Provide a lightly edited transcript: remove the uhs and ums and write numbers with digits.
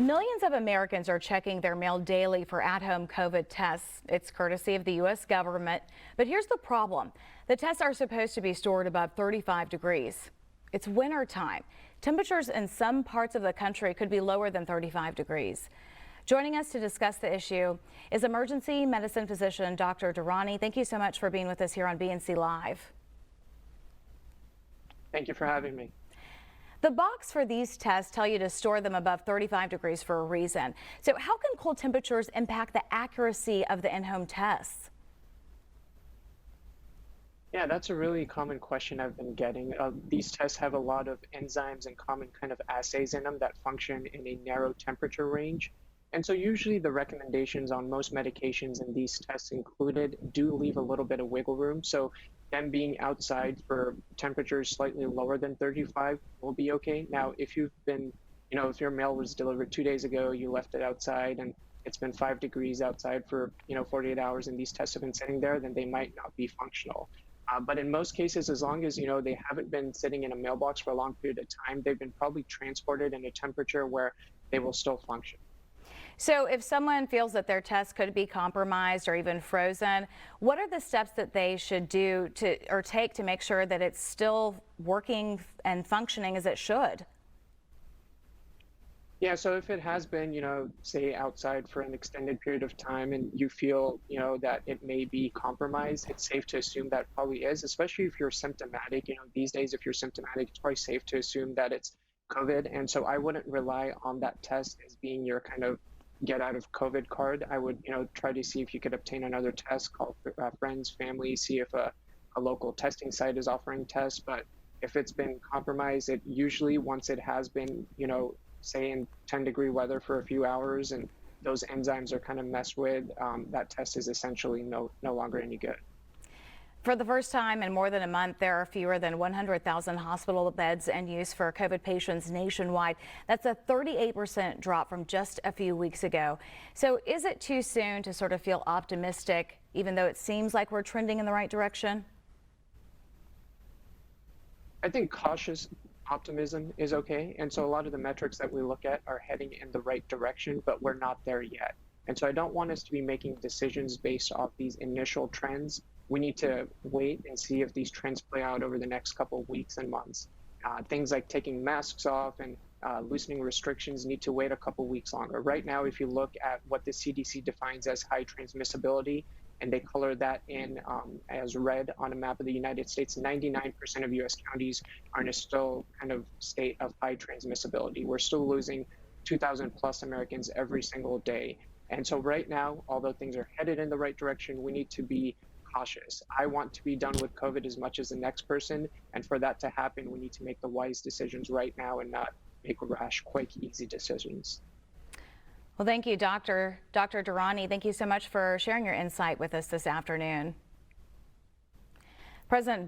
Millions of Americans are checking their mail daily for at-home COVID tests. It's courtesy of the U.S. government. But here's the problem. The tests are supposed to be stored above 35 degrees. It's winter time. Temperatures in some parts of the country could be lower than 35 degrees. Joining us to discuss the issue is emergency medicine physician Dr. Durrani. Thank you so much for being with us here on BNC Live. Thank you for having me. The box for these tests tell you to store them above 35 degrees for a reason. So how can cold temperatures impact the accuracy of the in-home tests? Yeah, that's a really common question I've been getting. These tests have a lot of enzymes and common kind of assays in them that function in a narrow temperature range. And so usually the recommendations on most medications and these tests included do leave a little bit of wiggle room. So them being outside for temperatures slightly lower than 35 will be okay. Now, if you've been, if your mail was delivered 2 days ago, you left it outside and it's been 5 degrees outside for, 48 hours and these tests have been sitting there, then they might not be functional. But in most cases, as long as, they haven't been sitting in a mailbox for a long period of time, they've been probably transported in a temperature where they will still function. So if someone feels that their test could be compromised or even frozen, what are the steps that they should do or take to make sure that it's still working and functioning as it should? Yeah, so if it has been, say outside for an extended period of time and you feel, that it may be compromised, it's safe to assume that probably is, especially if you're symptomatic. These days, if you're symptomatic, it's probably safe to assume that it's COVID. And so I wouldn't rely on that test as being your kind of get out of COVID card. I would, try to see if you could obtain another test, call friends, family, see if a local testing site is offering tests. But if it's been compromised, it usually, once it has been, say in 10-degree weather for a few hours and those enzymes are kind of messed with, that test is essentially no longer any good. For the first time in more than a month, there are fewer than 100,000 hospital beds in use for COVID patients nationwide. That's a 38% drop from just a few weeks ago. So is it too soon to sort of feel optimistic, even though it seems like we're trending in the right direction? I think cautious optimism is okay. And so a lot of the metrics that we look at are heading in the right direction, but we're not there yet. And so I don't want us to be making decisions based off these initial trends. We need to wait and see if these trends play out over the next couple of weeks and months. Things like taking masks off and loosening restrictions need to wait a couple weeks longer. Right now, if you look at what the CDC defines as high transmissibility, and they color that in as red on a map of the United States, 99% of US counties are in a still kind of state of high transmissibility. We're still losing 2,000 plus Americans every single day. And so right now, although things are headed in the right direction, we need to be cautious. I want to be done with COVID as much as the next person. And for that to happen, we need to make the wise decisions right now and not make rash, quick, easy decisions. Well, thank you, Dr. Durrani. Thank you so much for sharing your insight with us this afternoon. President